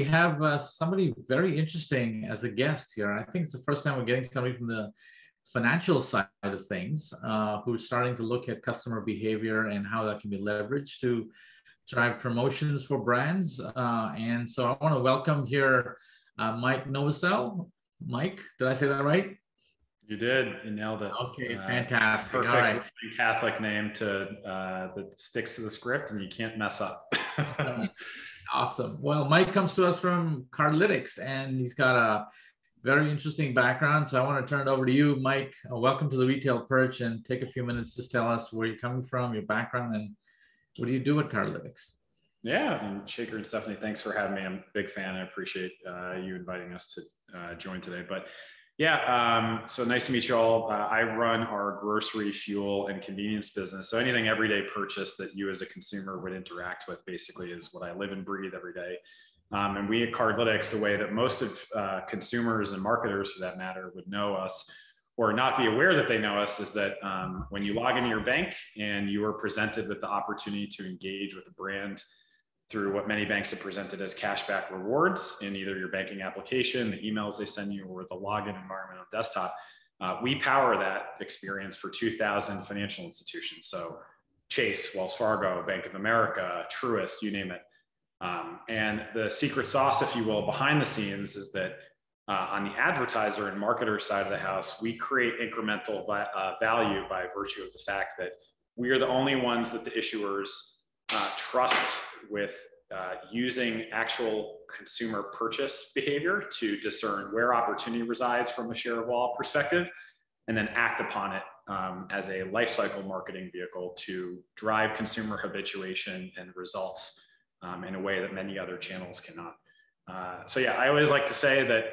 we have somebody very interesting as a guest here. I think it's the first time we're getting somebody from the financial side of things who's starting to look at customer behavior and how that can be leveraged to drive promotions for brands. And so I want to welcome here Mike Novosel. Mike, did I say that right? You did. You nailed it. Okay, fantastic. Perfect All right. Catholic name that sticks to the script and you can't mess up. Awesome. Well, Mike comes to us from Cardlytics and he's got a very interesting background. So I want to turn it over to you, Mike. Welcome to the Retail Perch, and take a few minutes. Just tell us where you're coming from, your background, and what do you do at Cardlytics? Yeah, and Shekar and Stephanie, thanks for having me. I'm a big fan. I appreciate you inviting us to join today. But yeah, so nice to meet you all. I run our grocery, fuel, and convenience business. So anything everyday purchase that you as a consumer would interact with basically is what I live and breathe every day. And we at Cardlytics, the way that most of consumers and marketers for that matter would know us or not be aware that they know us is that when you log into your bank and you are presented with the opportunity to engage with a brand through what many banks have presented as cashback rewards in either your banking application, the emails they send you, or the login environment on desktop, we power that experience for 2,000 financial institutions. So Chase, Wells Fargo, Bank of America, Truist, you name it. And the secret sauce, if you will, behind the scenes is that on the advertiser and marketer side of the house, we create incremental value by virtue of the fact that we are the only ones that the issuers trust with using actual consumer purchase behavior to discern where opportunity resides from a share of wallet perspective, and then act upon it as a lifecycle marketing vehicle to drive consumer habituation and results in a way that many other channels cannot. So yeah, I always like to say that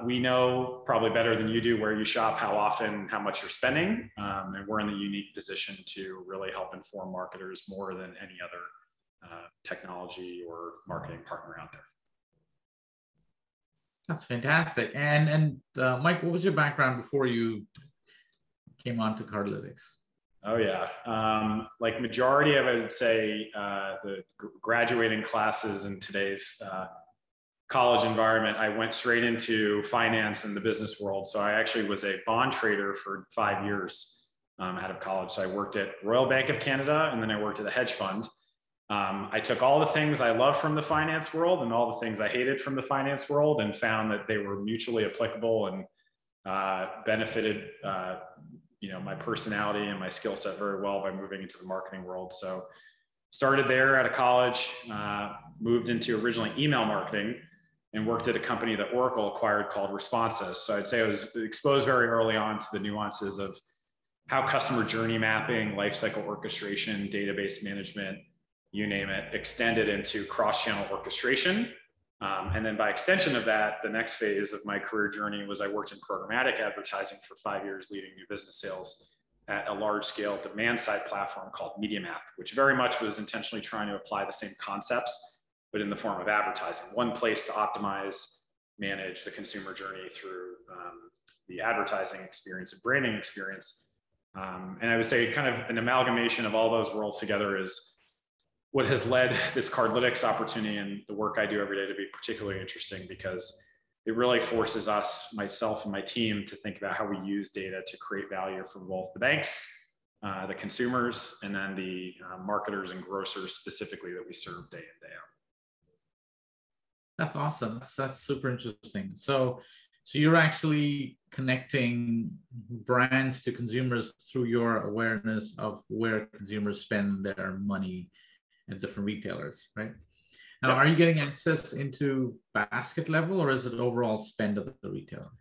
we know probably better than you do where you shop, how often, how much you're spending, and we're in the unique position to really help inform marketers more than any other technology or marketing partner out there. That's fantastic. And Mike, what was your background before you came on to Cardlytics? Oh yeah, like majority of, I would say, the graduating classes in today's college environment, I went straight into finance and the business world. So I actually was a bond trader for 5 years out of college. So I worked at Royal Bank of Canada, and then I worked at a hedge fund. I took all the things I loved from the finance world and all the things I hated from the finance world and found that they were mutually applicable and benefited my personality and my skill set very well by moving into the marketing world. So started there out of college, moved into originally email marketing and worked at a company that Oracle acquired called Responses. So I'd say I was exposed very early on to the nuances of how customer journey mapping, lifecycle orchestration, database management, you name it, extended into cross-channel orchestration. And then by extension of that, the next phase of my career journey was I worked in programmatic advertising for 5 years, leading new business sales at a large-scale demand-side platform called MediaMath, which very much was intentionally trying to apply the same concepts, but in the form of advertising. One place to optimize, manage the consumer journey through the advertising experience and branding experience. And I would say kind of an amalgamation of all those worlds together is what has led this Cardlytics opportunity and the work I do every day to be particularly interesting, because it really forces us, myself and my team, to think about how we use data to create value for both the banks, the consumers, and then the marketers and grocers specifically that we serve day in, day out. That's awesome. That's super interesting. So you're actually connecting brands to consumers through your awareness of where consumers spend their money at different retailers, right? Now, Yep. Are you getting access into basket level, or is it overall spend of the retailer?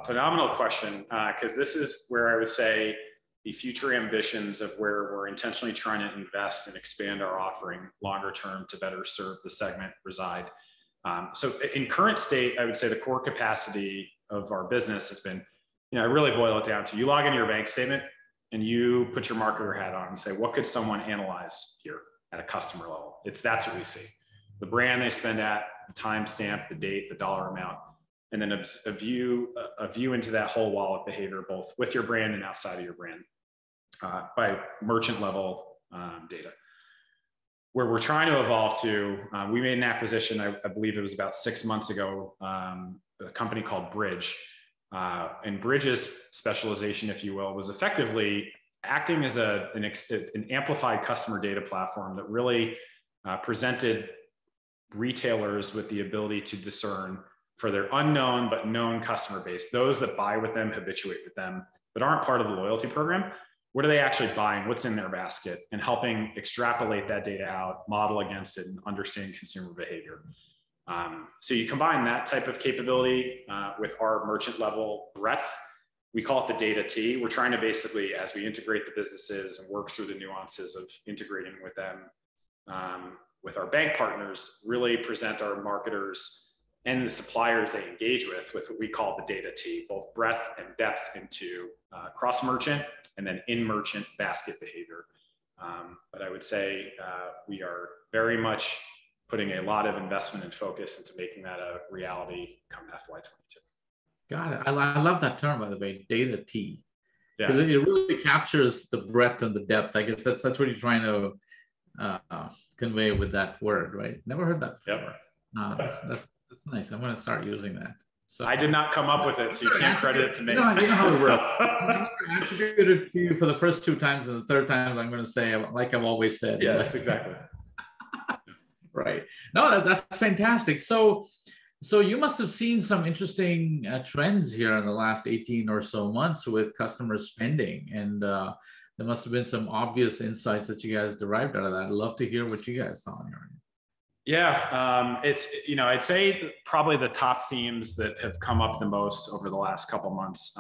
Phenomenal question, because this is where I would say the future ambitions of where we're intentionally trying to invest and expand our offering longer term to better serve the segment reside. So in current state, I would say the core capacity of our business has been, I really boil it down to, you log into your bank statement and you put your marketer hat on and say, what could someone analyze here at a customer level? That's what we see. The brand they spend at, the timestamp, the date, the dollar amount, and then a view into that whole wallet behavior, both with your brand and outside of your brand, by merchant level data. where we're trying to evolve to, we made an acquisition, I believe it was about 6 months ago, a company called Bridge. And Bridge's specialization, if you will, was effectively acting as an amplified customer data platform that really presented retailers with the ability to discern for their unknown but known customer base, those that buy with them, habituate with them, but aren't part of the loyalty program. What are they actually buying? What's in their basket? And helping extrapolate that data out, model against it, and understand consumer behavior. So you combine that type of capability with our merchant level breadth. We call it the data T. We're trying to basically, as we integrate the businesses and work through the nuances of integrating with them, with our bank partners, really present our marketers and the suppliers they engage with what we call the data T, both breadth and depth into cross-merchant and then in-merchant basket behavior. But I would say we are very much putting a lot of investment and focus into making that a reality come FY22. Got it. I love that term, by the way, data T, because Yeah. it really captures the breadth and the depth. I guess that's what you're trying to convey with that word, right? Never heard that before. Yep. That's nice. I'm going to start using that. So I did not come up with it, so you can't credit it to me. You know how it works. I'm going to attribute it to you for the first 2 times, and the third time I'm going to say, like I've always said. Yes, exactly. Right. No, that's fantastic. So you must have seen some interesting trends here in the last 18 or so months with customer spending, and there must have been some obvious insights that you guys derived out of that. I'd love to hear what you guys saw on your end. Yeah, it's, I'd say probably the top themes that have come up the most over the last couple months.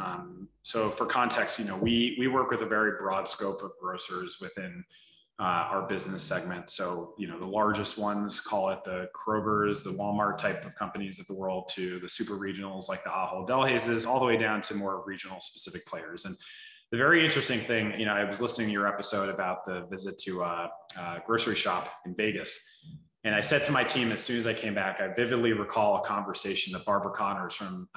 So for context, we work with a very broad scope of grocers within our business segment. So, the largest ones, call it the Kroger's, the Walmart type of companies of the world, to the super regionals like the Ahold Delhaize's, all the way down to more regional specific players. And the very interesting thing, I was listening to your episode about the visit to a grocery shop in Vegas. And I said to my team, as soon as I came back, I vividly recall a conversation that Barbara Connors from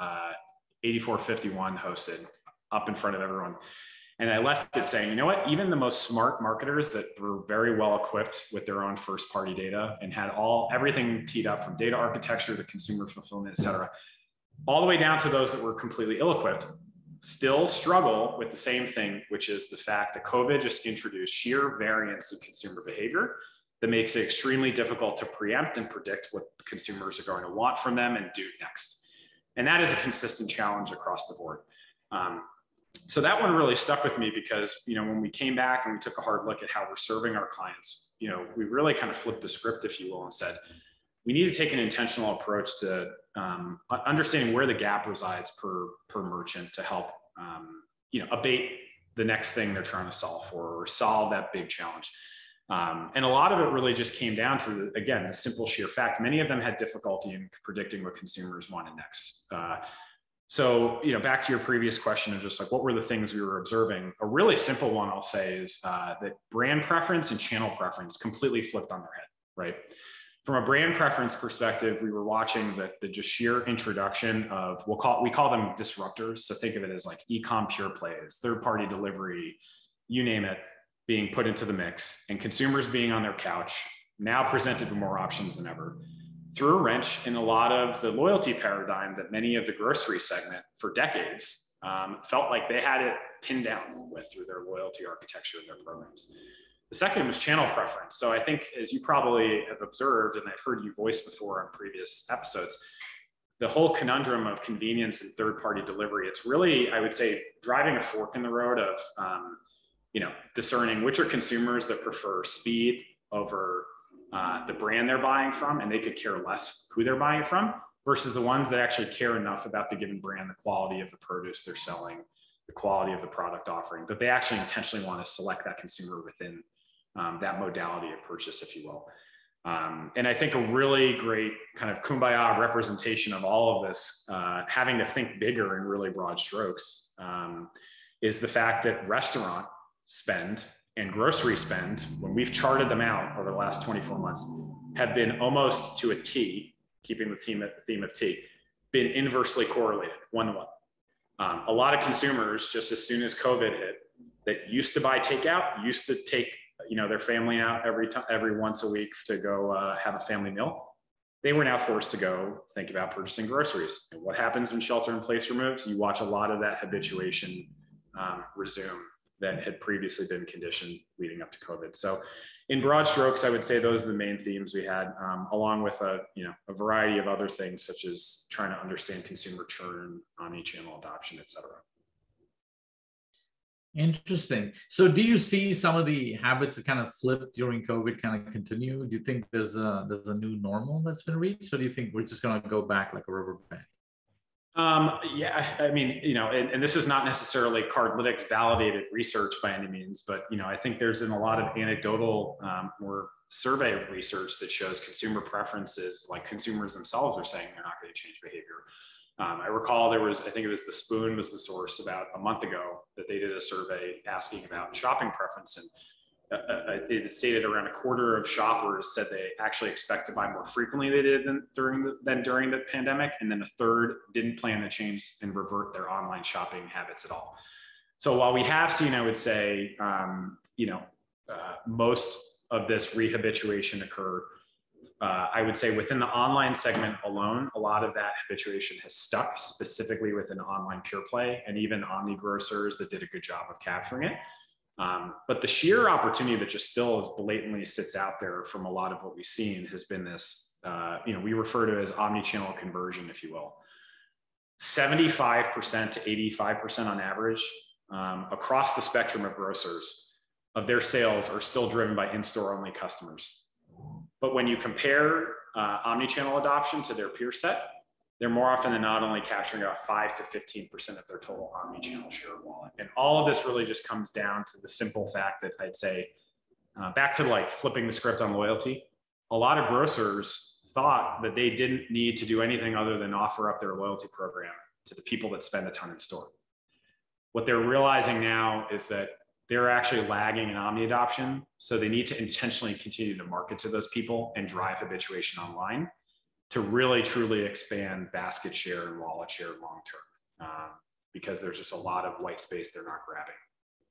8451 hosted up in front of everyone. And I left it saying, you know what, even the most smart marketers that were very well equipped with their own first party data and had everything teed up from data architecture to consumer fulfillment, et cetera, all the way down to those that were completely ill-equipped, still struggle with the same thing, which is the fact that COVID just introduced sheer variance in consumer behavior that makes it extremely difficult to preempt and predict what consumers are going to want from them and do next. And that is a consistent challenge across the board. So that one really stuck with me because, when we came back and we took a hard look at how we're serving our clients, we really kind of flipped the script, if you will, and said, we need to take an intentional approach to understanding where the gap resides per merchant to help, abate the next thing they're trying to solve for or solve that big challenge. And a lot of it really just came down to, again, the simple sheer fact. Many of them had difficulty in predicting what consumers wanted next. So, back to your previous question of just like, what were the things we were observing? A really simple one I'll say is that brand preference and channel preference completely flipped on their head, right? From a brand preference perspective, we were watching the just sheer introduction of, we call them disruptors. So think of it as like e-com pure plays, third-party delivery, you name it, being put into the mix, and consumers being on their couch, now presented with more options than ever, threw a wrench in a lot of the loyalty paradigm that many of the grocery segment for decades felt like they had it pinned down with through their loyalty architecture and their programs. The second was channel preference. So I think, as you probably have observed, and I've heard you voice before on previous episodes, the whole conundrum of convenience and third-party delivery, it's really, I would say, driving a fork in the road of, discerning which are consumers that prefer speed over the brand they're buying from, and they could care less who they're buying from, versus the ones that actually care enough about the given brand, the quality of the produce they're selling, the quality of the product offering, that they actually intentionally want to select that consumer within that modality of purchase, if you will. And I think a really great kind of kumbaya representation of all of this, having to think bigger in really broad strokes, is the fact that restaurant spend and grocery spend, when we've charted them out over the last 24 months, have been almost to a T, keeping the theme of T, been inversely correlated, 1-to-1. A lot of consumers, just as soon as COVID hit, that used to buy takeout, used to take their family out every once a week to go have a family meal. They were now forced to go think about purchasing groceries. And what happens when shelter in place removes? You watch a lot of that habituation resume that had previously been conditioned leading up to COVID. So in broad strokes, I would say those are the main themes we had, along with a variety of other things, such as trying to understand consumer churn, omni-channel adoption, et cetera. Interesting. So do you see some of the habits that kind of flipped during COVID kind of continue? Do you think there's a new normal that's been reached? Or do you think we're just going to go back like a river bank? Yeah, I mean, and this is not necessarily Cardlytics validated research by any means, but, I think there's been a lot of anecdotal or survey research that shows consumer preferences, like consumers themselves are saying they're not going to change behavior. I recall I think it was The Spoon was the source about a month ago that they did a survey asking about shopping preference. And it stated around a quarter of shoppers said they actually expect to buy more frequently than during the pandemic. And then a third didn't plan to change and revert their online shopping habits at all. So while we have seen, I would say, most of this rehabituation occur, I would say within the online segment alone, a lot of that habituation has stuck specifically within online pure play and even omni grocers that did a good job of capturing it. But the sheer opportunity that just still is blatantly sits out there from a lot of what we've seen has been this, we refer to it as omni-channel conversion, if you will. 75% to 85% on average across the spectrum of grocers of their sales are still driven by in-store only customers. But when you compare omni-channel adoption to their peer set, they're more often than not only capturing about 5 to 15% of their total omni-channel share of wallet. And all of this really just comes down to the simple fact that I'd say, back to like flipping the script on loyalty, a lot of grocers thought that they didn't need to do anything other than offer up their loyalty program to the people that spend a ton in store. What they're realizing now is that they're actually lagging in omni adoption. So they need to intentionally continue to market to those people and drive habituation online to really truly expand basket share and wallet share long-term, because there's just a lot of white space they're not grabbing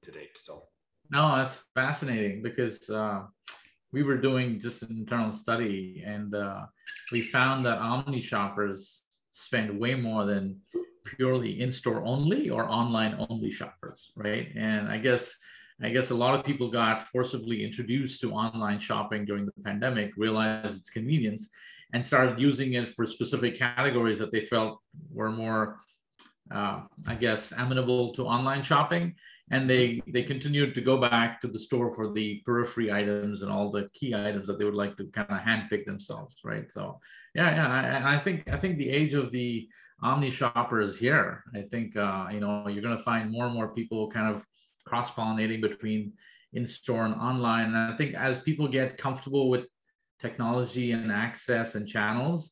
to date still. No, that's fascinating because we were doing just an internal study and we found that omni shoppers spend way more than purely in-store only or online only shoppers, right? And I guess a lot of people got forcibly introduced to online shopping during the pandemic, realized its convenience, and started using it for specific categories that they felt were more, amenable to online shopping. And they continued to go back to the store for the periphery items and all the key items that they would like to kind of handpick themselves, right? So and I think the age of the omni shopper is here. I think you're going to find more and more people kind of cross-pollinating between in-store and online. And I think as people get comfortable with technology and access and channels,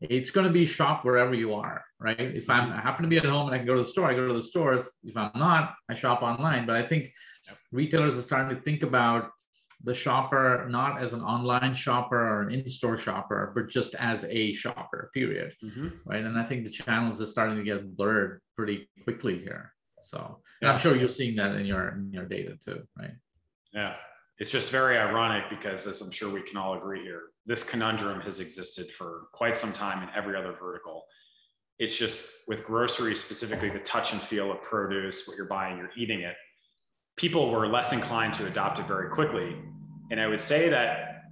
it's going to be shop wherever you are, right? If I happen to be at home and I can go to the store, I go to the store. If I'm not, I shop online. But I think retailers are starting to think about the shopper not as an online shopper or an in-store shopper, but just as a shopper, period. Right? And I think the channels are starting to get blurred pretty quickly here. So, and I'm sure you're seeing that in your data too, right? Yeah. It's just very ironic because, as I'm sure we can all agree here, this conundrum has existed for quite some time in every other vertical. It's just with groceries, specifically the touch and feel of produce, what you're buying, you're eating it. People were less inclined to adopt it very quickly. And I would say that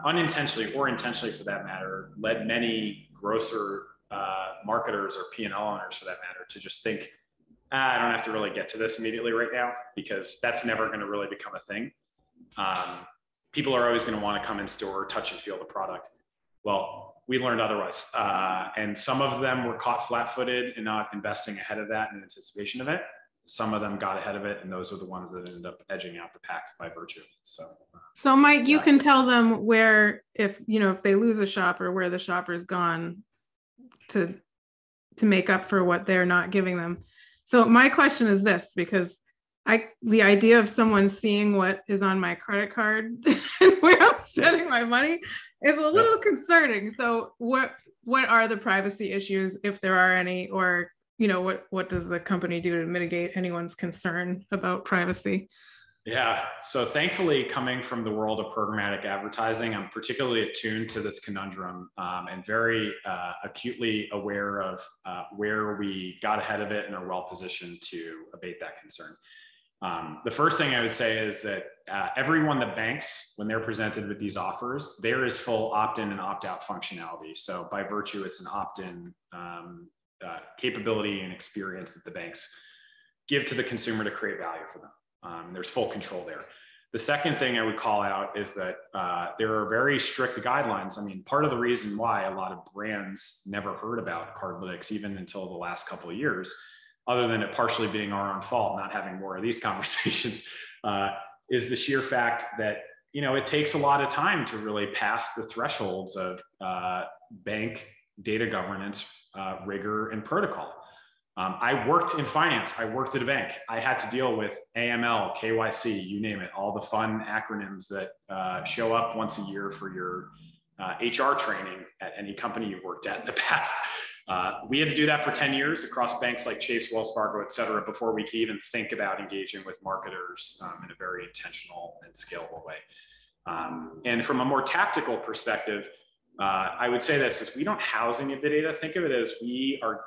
unintentionally or intentionally for that matter, led many grocer marketers or P&L owners for that matter to just think, I don't have to really get to this immediately right now because that's never going to really become a thing. People are always going to want to come in store, touch and feel the product. Well, we learned otherwise. And some of them were caught flat-footed and not investing ahead of that in anticipation of it. Some of them got ahead of it, and those are the ones that ended up edging out the pack by virtue of it. So Mike, you can tell them where, if they lose a shopper, where the shopper's gone to make up for what they're not giving them. So my question is this, because the idea of someone seeing what is on my credit card and where I'm spending my money is a little concerning. So what are the privacy issues, if there are any, or what does the company do to mitigate anyone's concern about privacy? Yeah. So thankfully, coming from the world of programmatic advertising, I'm particularly attuned to this conundrum and very acutely aware of where we got ahead of it and are well positioned to abate that concern. The first thing I would say is that everyone that banks, when they're presented with these offers, there is full opt-in and opt-out functionality. So by virtue, it's an opt-in capability and experience that the banks give to the consumer to create value for them. There's full control there. The second thing I would call out is that there are very strict guidelines. I mean, part of the reason why a lot of brands never heard about Cardlytics even until the last couple of years, other than it partially being our own fault, not having more of these conversations, is the sheer fact that, you know, it takes a lot of time to really pass the thresholds of bank data governance, rigor, and protocol. I worked in finance. I worked at a bank. I had to deal with AML, KYC, you name it, all the fun acronyms that show up once a year for your HR training at any company you worked at in the past. We had to do that for 10 years across banks like Chase, Wells Fargo, et cetera, before we could even think about engaging with marketers in a very intentional and scalable way. And from a more tactical perspective, I would say this is we don't house any of the data. Think of it as we are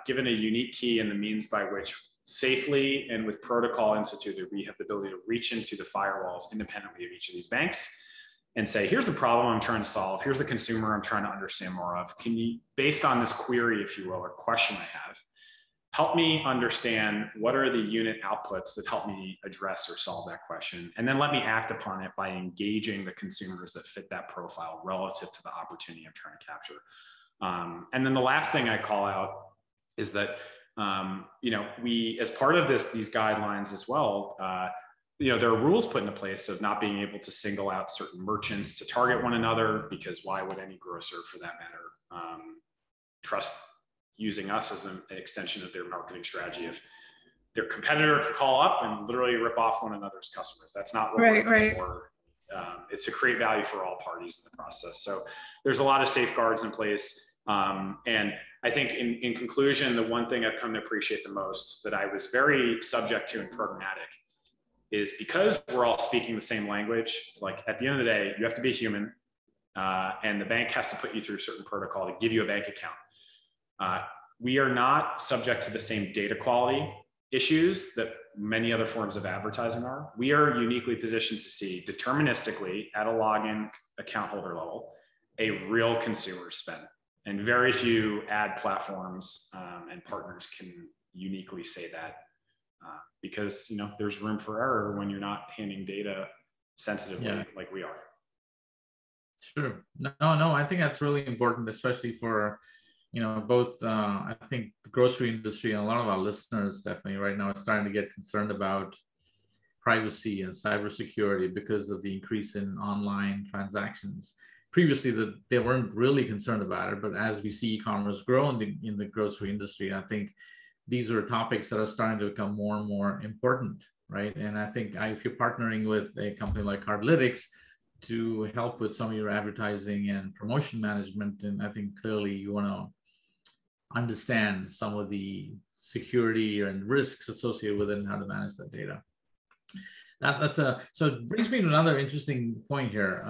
given a unique key and the means by which safely and with protocol instituted, we have the ability to reach into the firewalls independently of each of these banks and say, here's the problem I'm trying to solve. Here's the consumer I'm trying to understand more of. Can you, based on this query, if you will, or question I have, help me understand what are the unit outputs that help me address or solve that question? And then let me act upon it by engaging the consumers that fit that profile relative to the opportunity I'm trying to capture. And then the last thing I call out is that, you know, we, as part of these guidelines as well, you know, there are rules put into place of not being able to single out certain merchants to target one another, because why would any grocer for that matter trust using us as an extension of their marketing strategy if their competitor could call up and literally rip off one another's customers. That's not what we're for. It's to create value for all parties in the process. So there's a lot of safeguards in place. And I think in conclusion, the one thing I've come to appreciate the most that I was very subject to in programmatic is because we're all speaking the same language, like at the end of the day, you have to be a human and the bank has to put you through a certain protocol to give you a bank account. We are not subject to the same data quality issues that many other forms of advertising are. We are uniquely positioned to see deterministically at a login account holder level, a real consumer spend. And very few ad platforms and partners can uniquely say that because, you know, there's room for error when you're not handling data sensitively like we are. Sure. No, I think that's really important, especially for, you know, both, I think the grocery industry and a lot of our listeners definitely right now are starting to get concerned about privacy and cybersecurity because of the increase in online transactions. Previously, they weren't really concerned about it, but as we see e-commerce grow in the grocery industry, I think these are topics that are starting to become more and more important, right? And I think if you're partnering with a company like Cardlytics to help with some of your advertising and promotion management, and I think clearly you want to understand some of the security and risks associated with it and how to manage that data. So it brings me to another interesting point here,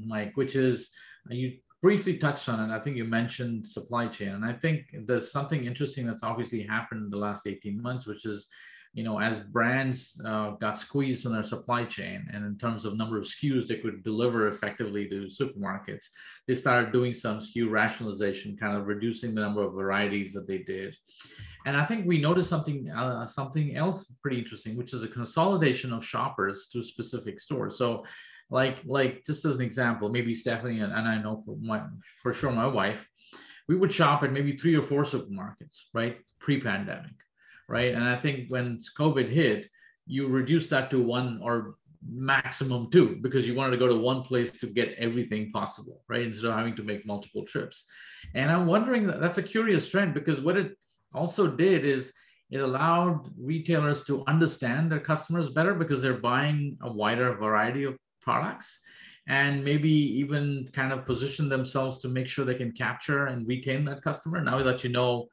Mike, which is you briefly touched on it. I think you mentioned supply chain, and I think there's something interesting that's obviously happened in the last 18 months, which is, you know, as brands got squeezed on their supply chain and in terms of number of SKUs they could deliver effectively to supermarkets, they started doing some SKU rationalization, kind of reducing the number of varieties that they did. And I think we noticed something else pretty interesting, which is a consolidation of shoppers to specific stores. So like just as an example, maybe Stephanie and I know for sure my wife, we would shop at maybe 3 or 4 supermarkets, right? Pre-pandemic. Right. And I think when COVID hit, you reduced that to 1 or maximum 2 because you wanted to go to one place to get everything possible, right? Instead of having to make multiple trips. And I'm wondering that's a curious trend because what it also did is it allowed retailers to understand their customers better because they're buying a wider variety of products and maybe even kind of position themselves to make sure they can capture and retain that customer. Now that you know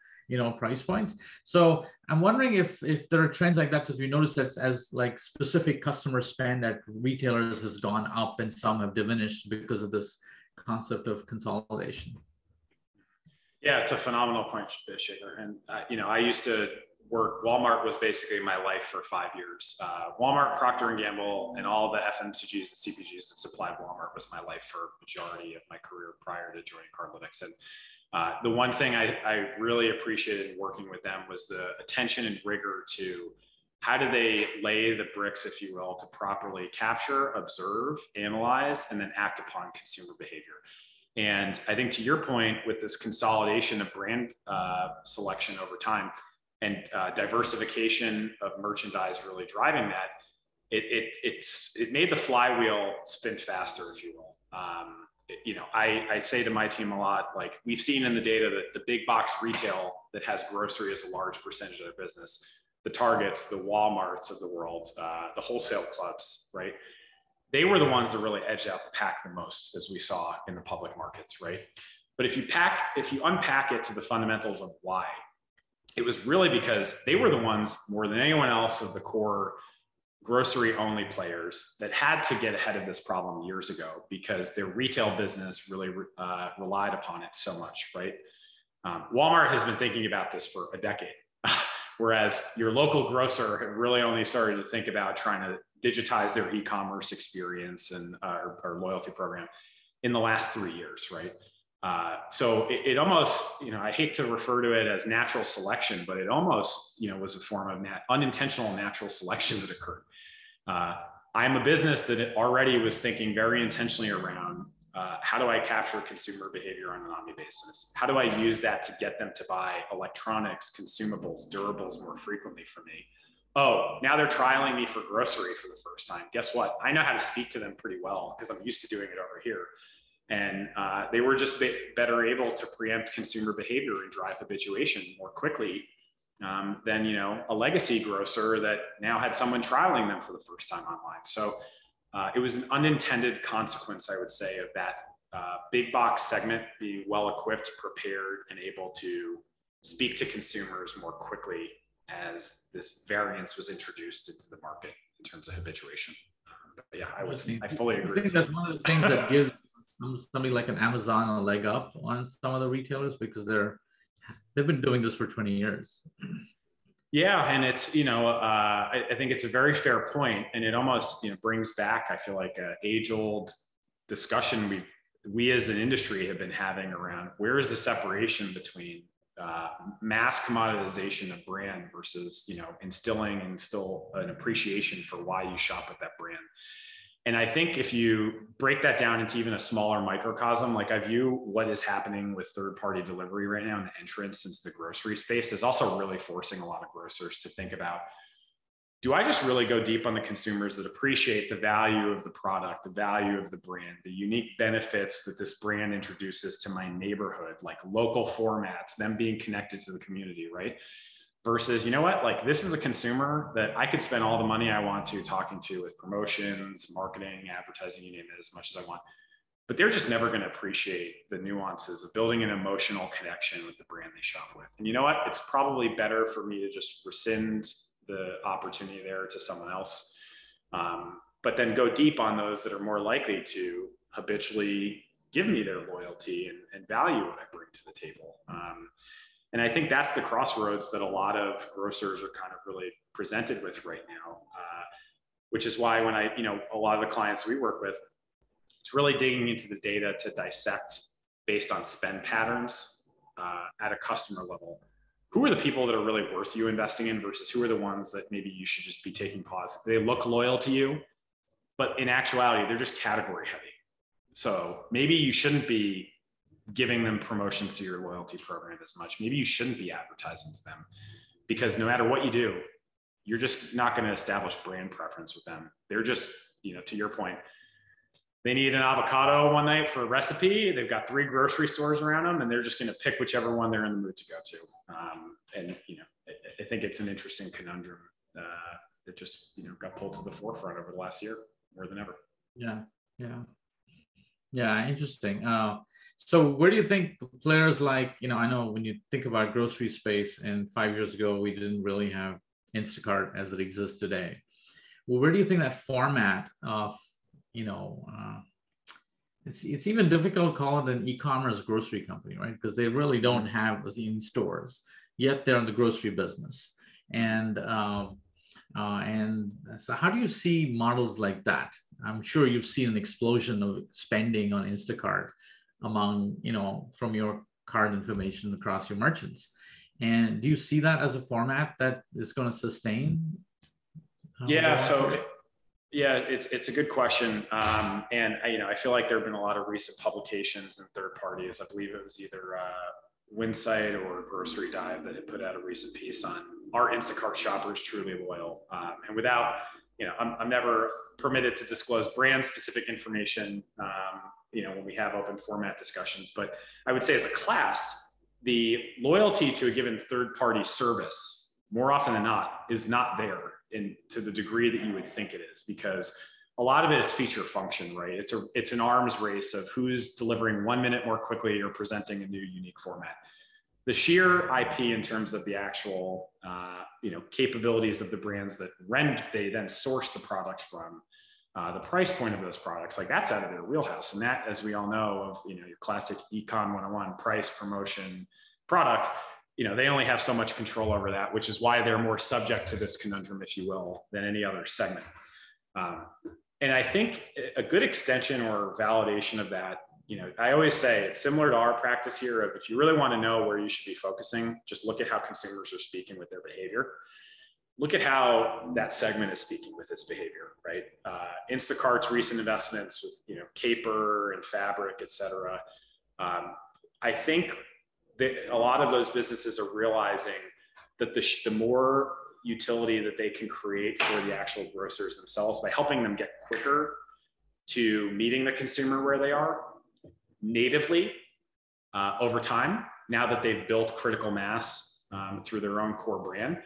price points. So I'm wondering if there are trends like that, because we noticed that as like specific customer spend at retailers has gone up and some have diminished because of this concept of consolidation. Yeah, it's a phenomenal point, Shekar. And I used to work. Walmart was basically my life for 5 years. Walmart, Procter and Gamble, and all the FMCGs, the CPGs that supplied Walmart was my life for majority of my career prior to joining Cardlytics. And the one thing I really appreciated working with them was the attention and rigor to how do they lay the bricks, if you will, to properly capture, observe, analyze, and then act upon consumer behavior. And I think to your point, with this consolidation of brand selection over time and diversification of merchandise really driving that, it made the flywheel spin faster, if you will. I say to my team a lot, like we've seen in the data that the big box retail that has grocery as a large percentage of their business, the Targets, the Walmarts of the world, the wholesale clubs, right? They were the ones that really edged out the pack the most, as we saw in the public markets, right? But if you unpack it to the fundamentals of why, it was really because they were the ones more than anyone else of the core grocery only players that had to get ahead of this problem years ago because their retail business really relied upon it so much, right? Walmart has been thinking about this for a decade, whereas your local grocer had really only started to think about trying to digitize their e-commerce experience and or loyalty program in the last 3 years, right? So it almost, I hate to refer to it as natural selection, but it almost, was a form of unintentional natural selection that occurred. I'm a business that already was thinking very intentionally around how do I capture consumer behavior on an omni basis? How do I use that to get them to buy electronics, consumables, durables more frequently from me? Oh, now they're trialing me for grocery for the first time. Guess what? I know how to speak to them pretty well because I'm used to doing it over here. And they were just better able to preempt consumer behavior and drive habituation more quickly than a legacy grocer that now had someone trialing them for the first time online. So it was an unintended consequence, I would say, of that big box segment being well equipped, prepared, and able to speak to consumers more quickly as this variance was introduced into the market in terms of habituation. But yeah, I fully agree. I think that's one of the things that gives somebody like an Amazon a leg up on some of the retailers because they've been doing this for 20 years. Yeah, and it's I think it's a very fair point, and it almost brings back, I feel like, an age-old discussion we as an industry have been having around where is the separation between mass commoditization of brand versus instilling an appreciation for why you shop at that brand. And I think if you break that down into even a smaller microcosm, like I view what is happening with third-party delivery right now and the entrance into the grocery space is also really forcing a lot of grocers to think about, do I just really go deep on the consumers that appreciate the value of the product, the value of the brand, the unique benefits that this brand introduces to my neighborhood, like local formats, them being connected to the community, right? Versus, like this is a consumer that I could spend all the money I want to talking to with promotions, marketing, advertising, you name it, as much as I want. But they're just never going to appreciate the nuances of building an emotional connection with the brand they shop with. And you know what? It's probably better for me to just rescind the opportunity there to someone else, but then go deep on those that are more likely to habitually give me their loyalty and value what I bring to the table. And I think that's the crossroads that a lot of grocers are kind of really presented with right now, which is why when a lot of the clients we work with, it's really digging into the data to dissect based on spend patterns at a customer level. Who are the people that are really worth you investing in versus who are the ones that maybe you should just be taking pause? They look loyal to you, but in actuality, they're just category heavy. So maybe you shouldn't be giving them promotions to your loyalty program as much. Maybe you shouldn't be advertising to them because no matter what you do, you're just not going to establish brand preference with them. They're just, to your point, they need an avocado one night for a recipe. They've got 3 grocery stores around them and they're just going to pick whichever one they're in the mood to go to. And I think it's an interesting conundrum that just, got pulled to the forefront over the last year more than ever. Yeah. Yeah, interesting. So where do you think the players like, I know when you think about grocery space, and 5 years ago, we didn't really have Instacart as it exists today. Well, where do you think that format of, it's even difficult to call it an e-commerce grocery company, right? Because they really don't have in stores, yet they're in the grocery business. And so how do you see models like that? I'm sure you've seen an explosion of spending on Instacart among, from your card information across your merchants. And do you see that as a format that is going to sustain? Yeah, it's a good question. And I feel like there have been a lot of recent publications and third parties. I believe it was either Winsight or Grocery Dive that had put out a recent piece on, are Instacart shoppers truly loyal? And without, I'm never permitted to disclose brand specific information, when we have open format discussions, but I would say as a class, the loyalty to a given third party service, more often than not, is not there to the degree that you would think it is, because a lot of it is feature function, right? It's an arms race of who's delivering 1 minute more quickly or presenting a new unique format. The sheer IP in terms of the actual, capabilities of the brands that they then source the product from, the price point of those products, like that's out of their wheelhouse. And that, as we all know, of your classic econ 101 price, promotion, product, they only have so much control over that, which is why they're more subject to this conundrum, if you will, than any other segment. And I think a good extension or validation of that, I always say it's similar to our practice here of, if you really want to know where you should be focusing, just look at how consumers are speaking with their behavior. Look at how that segment is speaking with its behavior, right? Instacart's recent investments with, Caper and Fabric, et cetera. I think that a lot of those businesses are realizing that the more utility that they can create for the actual grocers themselves by helping them get quicker to meeting the consumer where they are natively over time, now that they've built critical mass through their own core brand,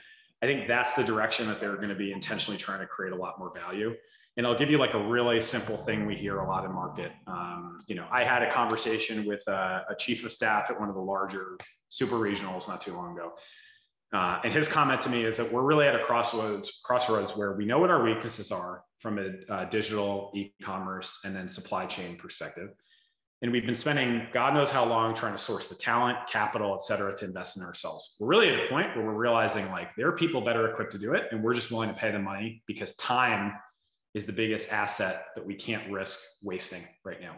I think that's the direction that they're going to be intentionally trying to create a lot more value. And I'll give you like a really simple thing we hear a lot in market. I had a conversation with a chief of staff at one of the larger super regionals not too long ago. And his comment to me is that we're really at a crossroads where we know what our weaknesses are from a digital e-commerce and then supply chain perspective. And we've been spending God knows how long trying to source the talent, capital, et cetera, to invest in ourselves. We're really at a point where we're realizing like there are people better equipped to do it, and we're just willing to pay them money because time is the biggest asset that we can't risk wasting right now.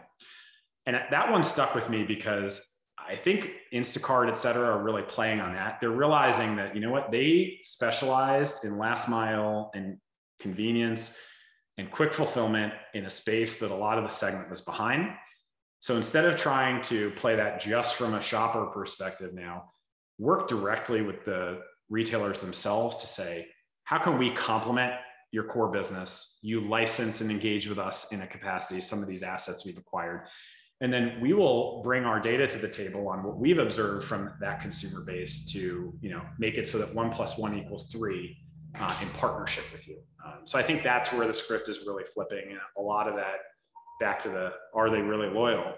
And that one stuck with me because I think Instacart, et cetera, are really playing on that. They're realizing that, they specialized in last mile and convenience and quick fulfillment in a space that a lot of the segment was behind. So instead of trying to play that just from a shopper perspective now, work directly with the retailers themselves to say, how can we complement your core business? You license and engage with us in a capacity, some of these assets we've acquired. And then we will bring our data to the table on what we've observed from that consumer base to, make it so that 1 + 1 = 3 in partnership with you. So I think that's where the script is really flipping. And a lot of that, back to are they really loyal,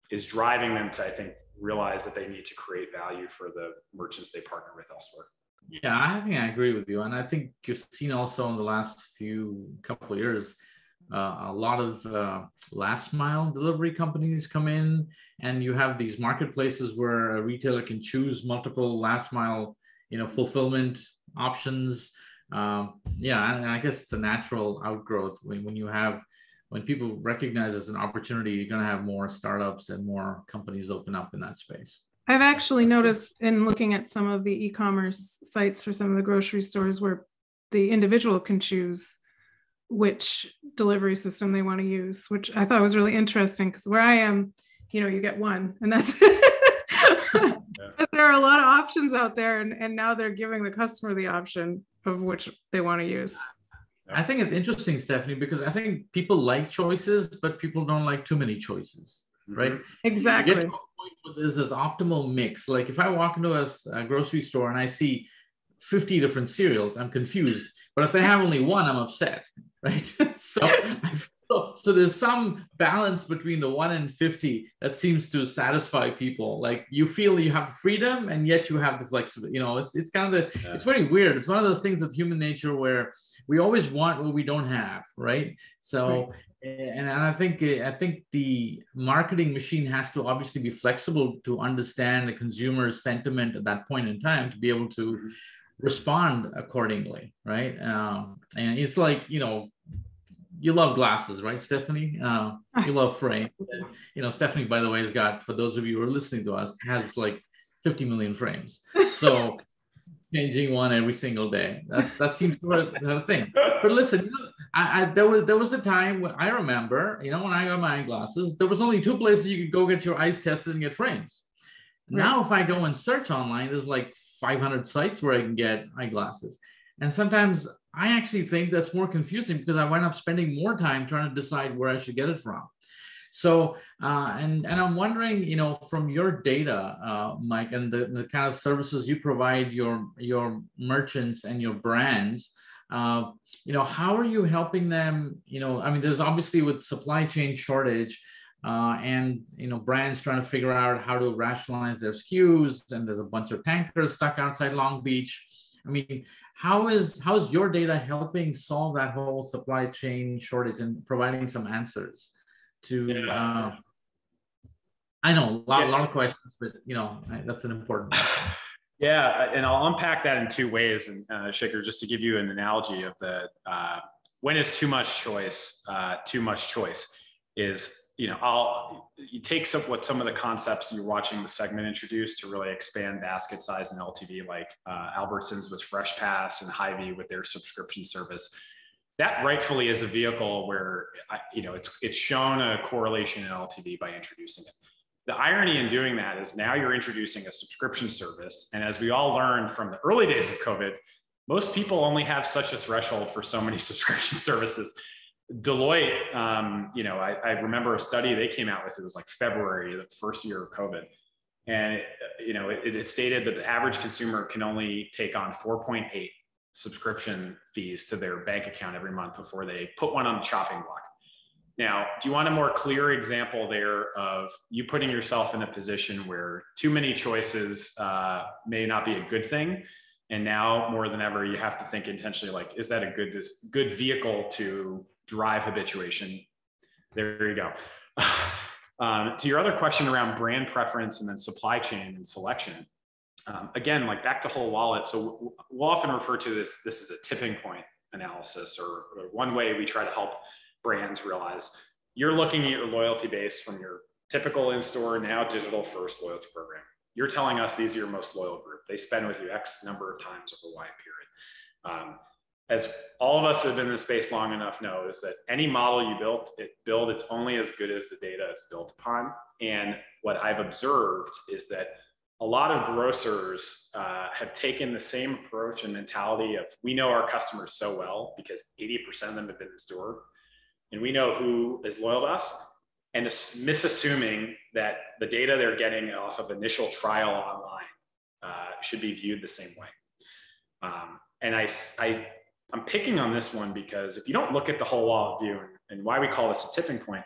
is driving them to, I think, realize that they need to create value for the merchants they partner with elsewhere. Yeah, I think I agree with you. And I think you've seen also in the last couple of years, a lot of last mile delivery companies come in, and you have these marketplaces where a retailer can choose multiple last mile, fulfillment options. Yeah, and I guess it's a natural outgrowth when people recognize it's an opportunity, you're going to have more startups and more companies open up in that space. I've actually noticed in looking at some of the e-commerce sites for some of the grocery stores where the individual can choose which delivery system they want to use, which I thought was really interesting, because where I am, you get one, and that's yeah. There are a lot of options out there, and now they're giving the customer the option of which they want to use. I think it's interesting, Stephanie, because I think people like choices, but people don't like too many choices, right? Exactly. You get to a point where there's this optimal mix. Like if I walk into a grocery store and I see 50 different cereals, I'm confused. But if they have only one, I'm upset, right? So there's some balance between the 1 and 50 that seems to satisfy people. Like you feel you have the freedom and yet you have the flexibility. It's kind of it's very weird. It's one of those things with human nature where we always want what we don't have, right? So, and I think the marketing machine has to obviously be flexible to understand the consumer's sentiment at that point in time to be able to respond accordingly, right? And it's like, you love glasses, right, Stephanie? You love frame. Stephanie, by the way, has got, for those of you who are listening to us, has like 50 million frames. So changing one every single day. That seems to be a thing. But listen, there was a time when I remember, when I got my eyeglasses, there was only 2 places you could go get your eyes tested and get frames. Right. Now, if I go and search online, there's like 500 sites where I can get eyeglasses. And sometimes I actually think that's more confusing because I wind up spending more time trying to decide where I should get it from. So, and I'm wondering, from your data, Mike, and the kind of services you provide your merchants and your brands, how are you helping them? There's obviously with supply chain shortage, and brands trying to figure out how to rationalize their SKUs, and there's a bunch of tankers stuck outside Long Beach. How's your data helping solve that whole supply chain shortage and providing some answers to? I know a lot of questions, but that's an important one. Yeah, and I'll unpack that in 2 ways. And Shekar, just to give you an analogy of the when is too much choice is, you take some of the concepts you're watching the segment introduce to really expand basket size and LTV, like Albertsons with Fresh Pass and Hy-Vee with their subscription service. That rightfully is a vehicle where, it's shown a correlation in LTV by introducing it. The irony in doing that is now you're introducing a subscription service. And as we all learned from the early days of COVID, most people only have such a threshold for so many subscription services. Deloitte, I remember a study they came out with, it was like February, the first year of COVID. And, it stated that the average consumer can only take on 4.8 subscription fees to their bank account every month before they put one on the chopping block. Now, do you want a more clear example there of you putting yourself in a position where too many choices may not be a good thing? And now more than ever, you have to think intentionally, like, is that a good vehicle to drive habituation? There you go. To your other question around brand preference and then supply chain and selection, again, like back to whole wallet. So we'll often refer to this as a tipping point analysis, or one way we try to help brands realize you're looking at your loyalty base from your typical in-store, now digital first loyalty program. You're telling us these are your most loyal group. They spend with you X number of times over Y period. As all of us have been in this space long enough know, is that any model you build, it's only as good as the data it's built upon. And what I've observed is that a lot of grocers have taken the same approach and mentality of, we know our customers so well because 80% of them have been in store, and we know who is loyal to us, and misassuming that the data they're getting off of initial trial online should be viewed the same way. And I'm picking on this one because if you don't look at the whole wallet view, and why we call this a tipping point,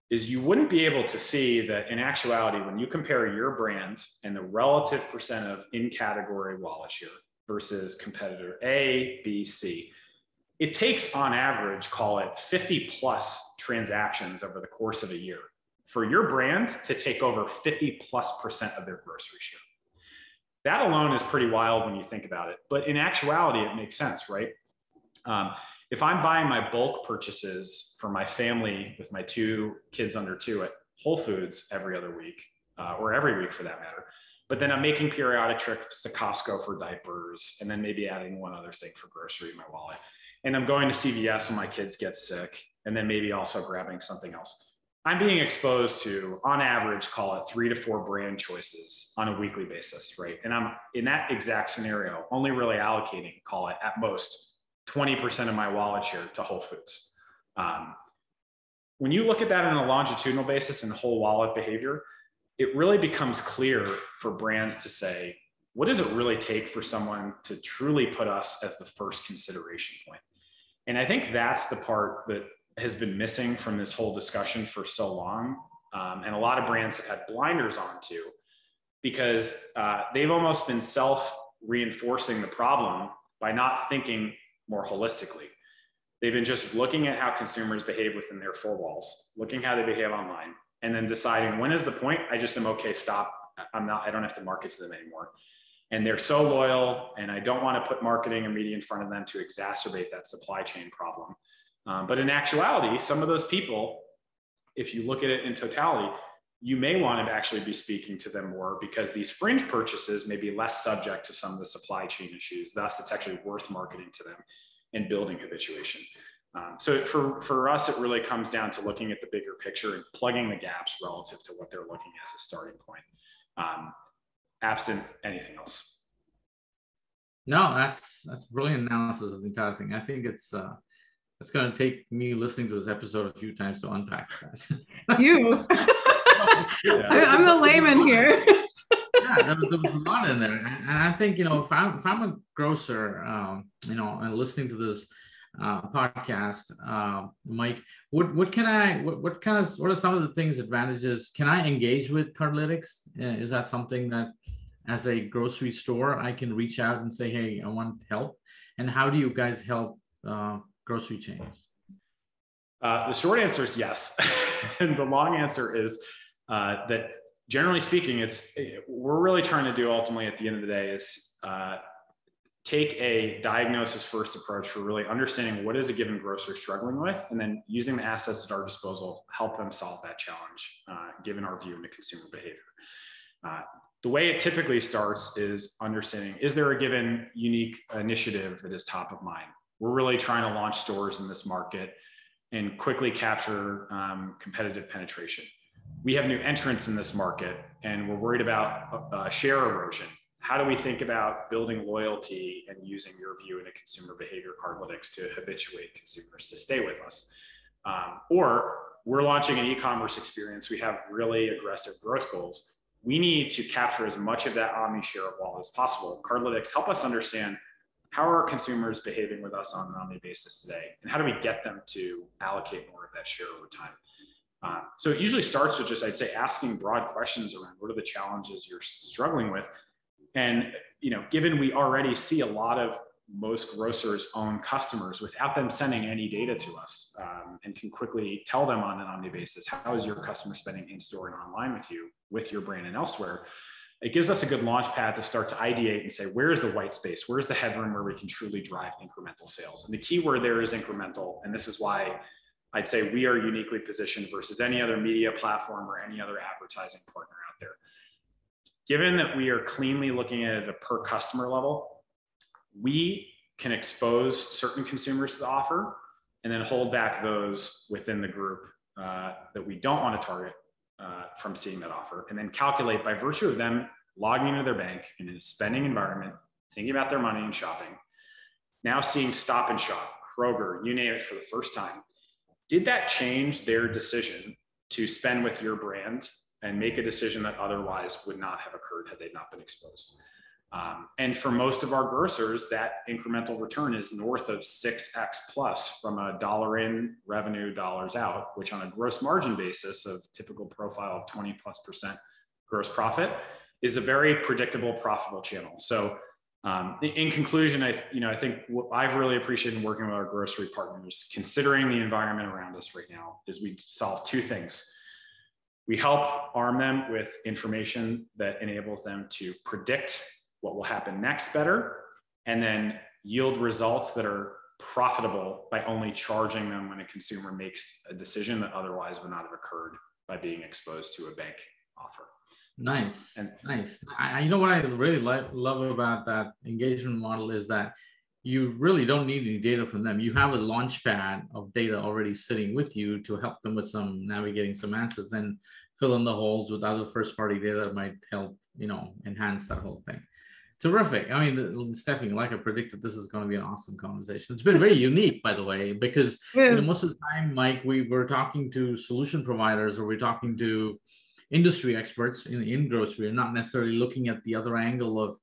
is you wouldn't be able to see that in actuality, when you compare your brand and the relative percent of in-category wallet share versus competitor A, B, C, it takes on average, call it 50 plus transactions over the course of a year for your brand to take over 50+% of their grocery share. That alone is pretty wild when you think about it, but in actuality, it makes sense, right? If I'm buying my bulk purchases for my family with my 2 kids under 2 at Whole Foods every other week, or every week for that matter, but then I'm making periodic trips to Costco for diapers, and then maybe adding one other thing for grocery in my wallet. And I'm going to CVS when my kids get sick, and then maybe also grabbing something else. I'm being exposed to, on average, call it 3 to 4 brand choices on a weekly basis, right? And I'm in that exact scenario, only really allocating, call it at most 20% of my wallet share to Whole Foods. When you look at that on a longitudinal basis and whole wallet behavior, it really becomes clear for brands to say, what does it really take for someone to truly put us as the first consideration point? And I think that's the part that has been missing from this whole discussion for so long. And a lot of brands have had blinders on to, because they've almost been self-reinforcing the problem by not thinking more holistically. They've been just looking at how consumers behave within their four walls, looking how they behave online, and then deciding, when is the point? I just am okay, stop. I don't have to market to them anymore. And they're so loyal, and I don't want to put marketing and media in front of them to exacerbate that supply chain problem. But in actuality, some of those people, if you look at it in totality, you may want to actually be speaking to them more, because these fringe purchases may be less subject to some of the supply chain issues. Thus, it's actually worth marketing to them and building habituation. So for us, it really comes down to looking at the bigger picture and plugging the gaps relative to what they're looking at as a starting point, absent anything else. No, that's brilliant analysis of the entire thing. I think it's going to take me listening to this episode a few times to unpack that. You, I'm the layman here. Yeah, there was a lot in there, and I think, if I'm a grocer, and listening to this podcast, Mike, what are some of the things, advantages? Can I engage with Cardlytics? Is that something that, as a grocery store, I can reach out and say, hey, I want help? And how do you guys help grocery chains? The short answer is yes, and the long answer is that, generally speaking, we're really trying to do ultimately at the end of the day is take a diagnosis first approach for really understanding what is a given grocer struggling with, and then using the assets at our disposal, help them solve that challenge, given our view into consumer behavior. The way it typically starts is understanding, is there a given unique initiative that is top of mind? We're really trying to launch stores in this market and quickly capture competitive penetration. We have new entrants in this market, and we're worried about share erosion. How do we think about building loyalty and using your view into consumer behavior, Cardlytics, to habituate consumers to stay with us? Or we're launching an e-commerce experience. We have really aggressive growth goals. We need to capture as much of that omni share of wallet as possible. Cardlytics help us understand, how are consumers behaving with us on an omni basis today? And how do we get them to allocate more of that share over time? So it usually starts with just, I'd say, asking broad questions around what are the challenges you're struggling with. And, given we already see a lot of most grocers' own customers without them sending any data to us, and can quickly tell them on an omni basis, how is your customer spending in store and online with you, with your brand and elsewhere? It gives us a good launch pad to start to ideate and say, where is the white space? Where is the headroom where we can truly drive incremental sales? And the key word there is incremental. And this is why I'd say we are uniquely positioned versus any other media platform or any other advertising partner out there. Given that we are cleanly looking at it at a per customer level, we can expose certain consumers to the offer and then hold back those within the group that we don't want to target from seeing that offer, and then calculate, by virtue of them logging into their bank in a spending environment, thinking about their money and shopping, now seeing Stop and Shop, Kroger, you name it, for the first time. Did that change their decision to spend with your brand and make a decision that otherwise would not have occurred had they not been exposed? And for most of our grocers, that incremental return is north of 6x plus from a dollar in revenue, dollars out, which on a gross margin basis of typical profile of 20+% gross profit is a very predictable, profitable channel. So in conclusion, I think what I've really appreciated working with our grocery partners, considering the environment around us right now, is we solve two things. We help arm them with information that enables them to predict what will happen next better, and then yield results that are profitable by only charging them when a consumer makes a decision that otherwise would not have occurred by being exposed to a bank offer. Nice. Nice. You know what I really love about that engagement model is that you really don't need any data from them. You have a launch pad of data already sitting with you to help them with some navigating some answers, then fill in the holes with other first-party data that might help, enhance that whole thing. Terrific. I mean, Stephanie, like I predicted, this is going to be an awesome conversation. It's been very unique, by the way, because most of the time, Mike, we were talking to solution providers, or we're talking to industry experts in grocery, and not necessarily looking at the other angle of,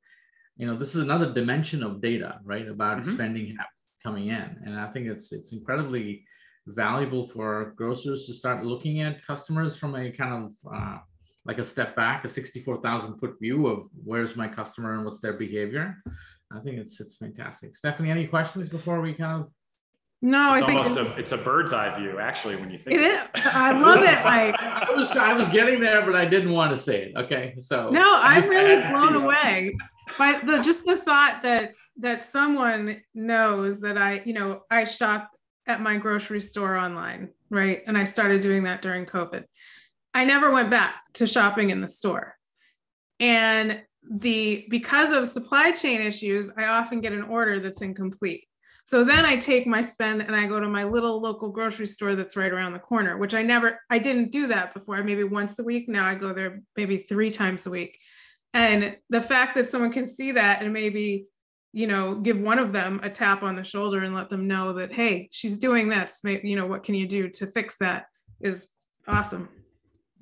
this is another dimension of data, right? About spending habits, coming in. And I think it's incredibly valuable for grocers to start looking at customers from a kind of like a step back, a 64,000-foot view of where's my customer and what's their behavior. I think it's fantastic. Stephanie, any questions before we kind of? No, it's I think it's a bird's eye view, actually, when you think it is. I love it. Like I was getting there, but I didn't want to say it. Okay, so no, I'm really blown away by just the thought that someone knows that I shop at my grocery store online, right? And I started doing that during COVID. I never went back to shopping in the store, and because of supply chain issues, I often get an order that's incomplete. So then I take my spend and I go to my little local grocery store that's right around the corner, which I didn't do that before, maybe once a week. Now I go there maybe 3 times a week. And the fact that someone can see that and maybe, give one of them a tap on the shoulder and let them know that, hey, she's doing this, maybe, what can you do to fix that, is awesome.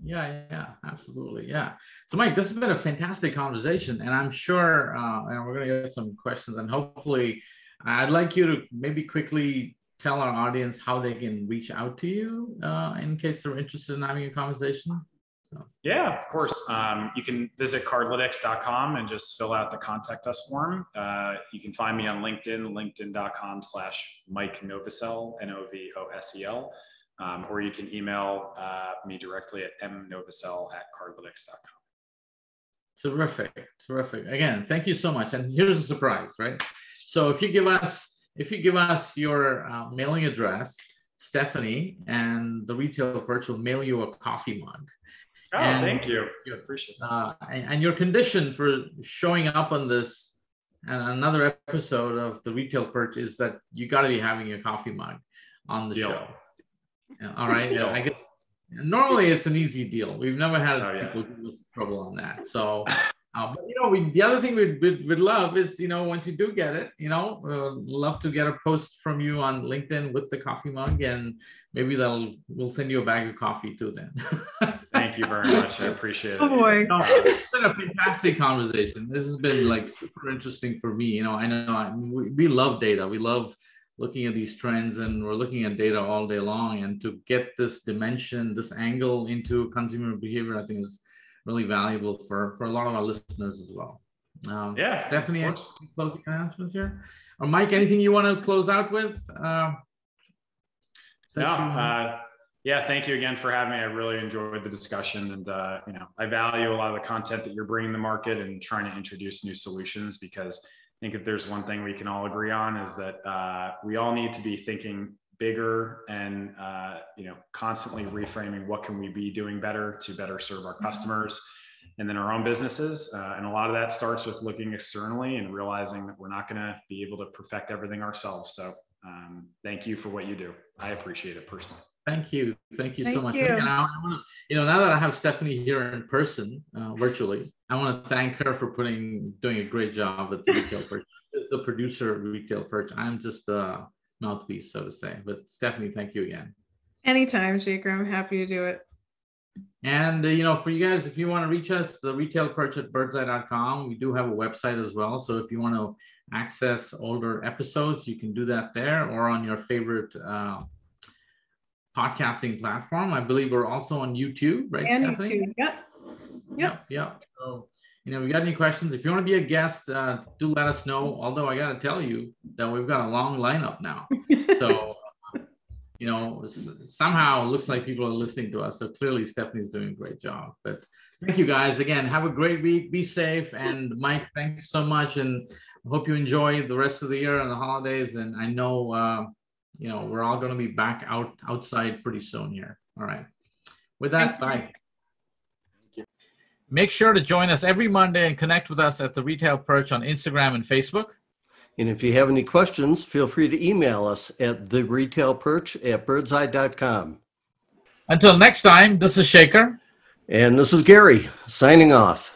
Yeah, absolutely. Yeah. So Mike, this has been a fantastic conversation, and I'm sure, and we're going to get some questions, and hopefully I'd like you to maybe quickly tell our audience how they can reach out to you in case they're interested in having a conversation. So. Yeah, of course. You can visit cardlytics.com and just fill out the contact us form. You can find me on LinkedIn, linkedin.com/Mike Novosel, Novosel. Or you can email me directly at mnovosel@cardlytics.com. Terrific. Again, thank you so much. And here's a surprise, right? So if you give us your mailing address, Stephanie and the Retail Perch will mail you a coffee mug. Oh, thank you. I appreciate that. And your condition for showing up on this and another episode of the Retail Perch is that you got to be having a coffee mug on the show. All right. I guess normally it's an easy deal. We've never had people give us trouble on that. So, but the other thing we'd love is, once you do get it, love to get a post from you on LinkedIn with the coffee mug, and maybe we'll send you a bag of coffee too then. Thank you very much. I appreciate it. Oh boy. It's been a fantastic conversation. This has been like super interesting for me. We love data. We love looking at these trends, and we're looking at data all day long, and to get this dimension, this angle into consumer behavior, I think is really valuable for a lot of our listeners as well. Stephanie, any closing announcements here? Or Mike, anything you want to close out with? Thank you again for having me. I really enjoyed the discussion, and I value a lot of the content that you're bringing to market and trying to introduce new solutions, because I think if there's one thing we can all agree on is that we all need to be thinking bigger and constantly reframing what can we be doing better to better serve our customers and then our own businesses. And a lot of that starts with looking externally and realizing that we're not going to be able to perfect everything ourselves. So thank you for what you do. I appreciate it personally. Thank you so much. And I want to, now that I have Stephanie here in person, virtually, I want to thank her for doing a great job at the Retail Perch. As the producer of Retail Perch, I'm just the mouthpiece, so to say. But Stephanie, thank you again. Anytime, Shekar. I'm happy to do it. And for you guys, if you want to reach us, the Retail Perch at birdseye.com. We do have a website as well. So if you want to access older episodes, you can do that there, or on your favorite podcasting platform. I believe we're also on YouTube, right, and Stephanie? Yep. So, if you got any questions, if you want to be a guest, do let us know. Although I got to tell you that we've got a long lineup now. So, somehow it looks like people are listening to us. So clearly Stephanie's doing a great job. But thank you guys. Again, have a great week. Be safe. And Mike, thanks so much. And I hope you enjoy the rest of the year and the holidays. And I know, we're all going to be back outside pretty soon here. All right. With that, bye. Make sure to join us every Monday and connect with us at the Retail Perch on Instagram and Facebook. And if you have any questions, feel free to email us at theretailperch@birdseye.com. Until next time, this is Shekar. And this is Gary, signing off.